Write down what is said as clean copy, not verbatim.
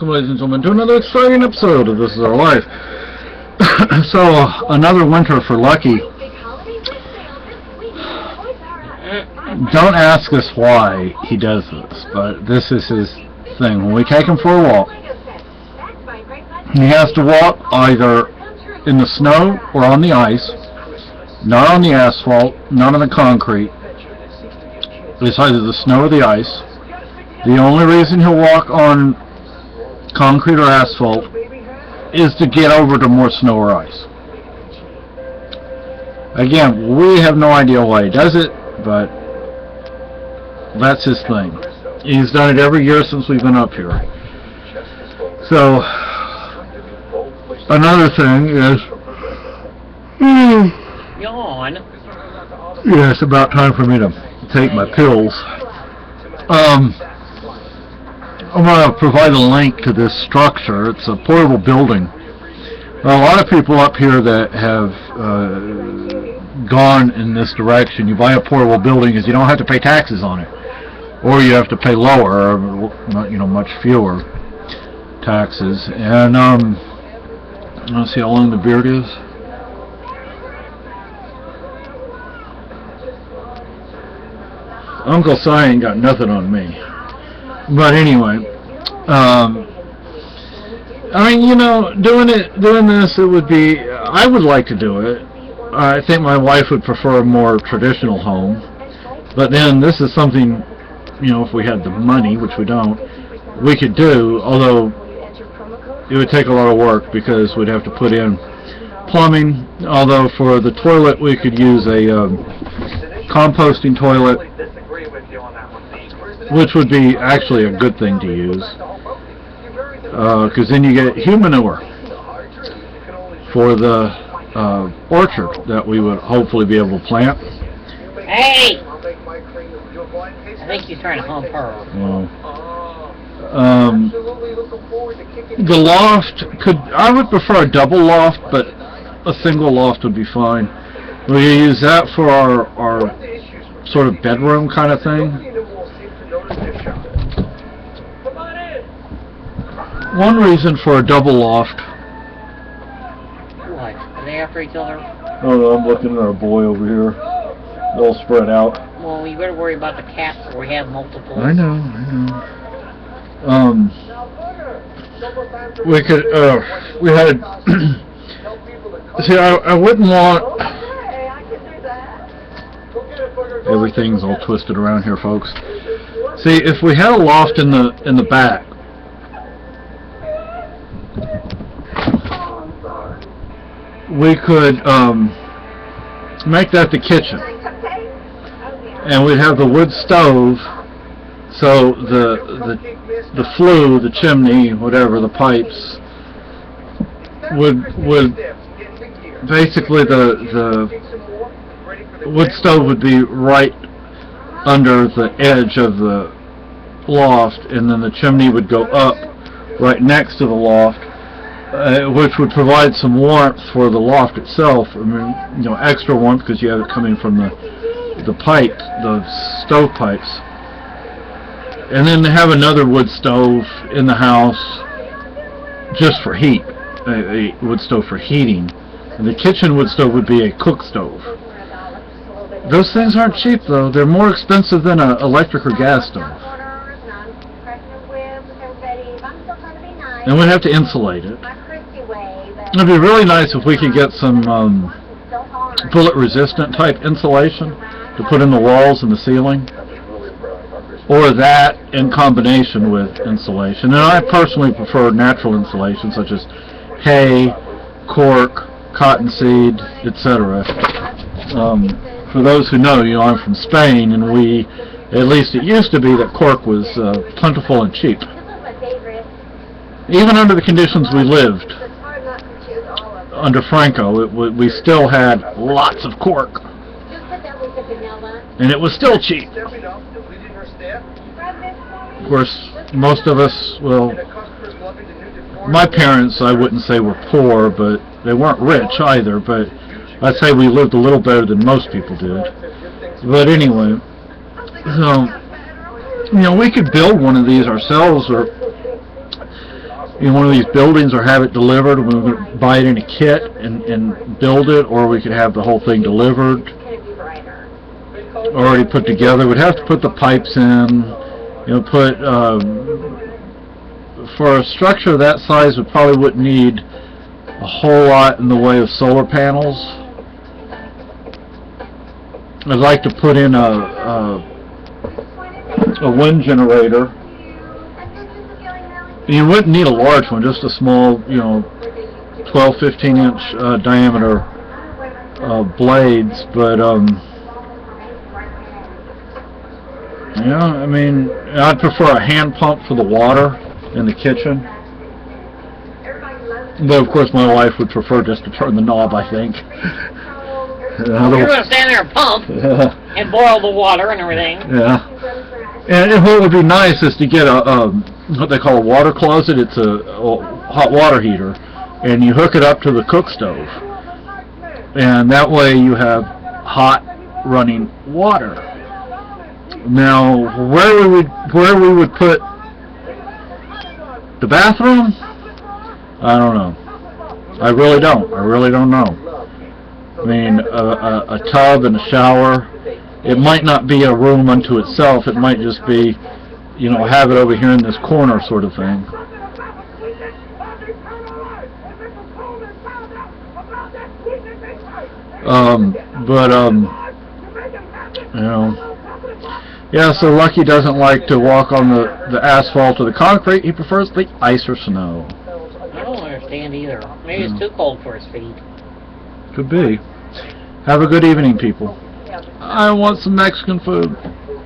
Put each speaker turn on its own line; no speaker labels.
welcome, ladies and gentlemen, to another exciting episode of This Is Our Life. So, another winter for Lucky. Don't ask us why he does this, but this is his thing. When we take him for a walk, he has to walk either in the snow or on the ice, not on the asphalt, not on the concrete. It's either the snow or the ice. The only reason he'll walk on concrete or asphalt is to get over to more snow or ice. Again, we have no idea why he does it, but that's his thing. He's done it every year since we've been up here. So, another thing is...
Yawn.
Yeah, it's about time for me to take my pills. I'm going to provide a link to this structure. It's a portable building. There are a lot of people up here that have gone in this direction. You buy a portable building because you don't have to pay taxes on it, or you have to pay lower, or much fewer taxes. And let's see how long the beard is. Uncle Si ain't got nothing on me. But anyway, doing this, it would be, I would like to do it. I think my wife would prefer a more traditional home. But then this is something, if we had the money, which we don't, we could do, although it would take a lot of work because we'd have to put in plumbing. Although for the toilet, we could use a composting toilet, which would be actually a good thing to use, because then you get human manure for the orchard that we would hopefully be able to plant.
Hey! I think you're trying to hump her.
The loft I would prefer a double loft, but a single loft would be fine. We use that for our sort of bedroom kind of thing. One reason for a double loft.
What? Are they after each other?
Oh no, I'm looking at our boy over here. All spread out.
Well, you better worry about the cats where we have multiple.
I know. We could, we had, see, I wouldn't want, everything's all twisted around here, folks. See, if we had a loft in the back, we could make that the kitchen, and we'd have the wood stove, so the flue, the chimney, whatever, the pipes would basically the wood stove would be right under the edge of the loft, and then the chimney would go up right next to the loft, which would provide some warmth for the loft itself. I mean, extra warmth because you have it coming from the pipe, the stove pipes. And then to have another wood stove in the house just for heat, a wood stove for heating. And the kitchen wood stove would be a cook stove. Those things aren't cheap though. They're more expensive than an electric or gas stove. And we'd have to insulate it. It'd be really nice if we could get some bullet resistant type insulation to put in the walls and the ceiling, or that in combination with insulation. And I personally prefer natural insulation such as hay, cork, cottonseed, etc. For those who know, I'm from Spain, and at least it used to be that cork was plentiful and cheap. Even under the conditions we lived under Franco, we still had lots of cork, and it was still cheap. Of course, most of us, my parents, I wouldn't say were poor, but they weren't rich either, but I'd say we lived a little better than most people did. But anyway, so, we could build one of these ourselves, or in one of these buildings or have it delivered. We could buy it in a kit and build it, or we could have the whole thing delivered, already put together. We'd have to put the pipes in, put, for a structure that size, we probably wouldn't need a whole lot in the way of solar panels. I'd like to put in a wind generator. You wouldn't need a large one, just a small, 12, 15 inch diameter blades, but I mean, I'd prefer a hand pump for the water in the kitchen. But of course my wife would prefer just to turn the knob, I think.
You're going to stand there and pump and boil the water and everything.
Yeah. And what would be nice is to get a what they call a water closet. It's a hot water heater, and you hook it up to the cook stove, and that way you have hot running water. Now, where we would put the bathroom, I don't know. I really don't know. I mean, a tub and a shower. It might not be a room unto itself. It might just be, have it over here in this corner sort of thing. Yeah, so Lucky doesn't like to walk on the asphalt or the concrete. He prefers the ice or snow.
I don't understand either. Maybe it's too cold for his feet.
Could be. Have a good evening, people. I want some Mexican food.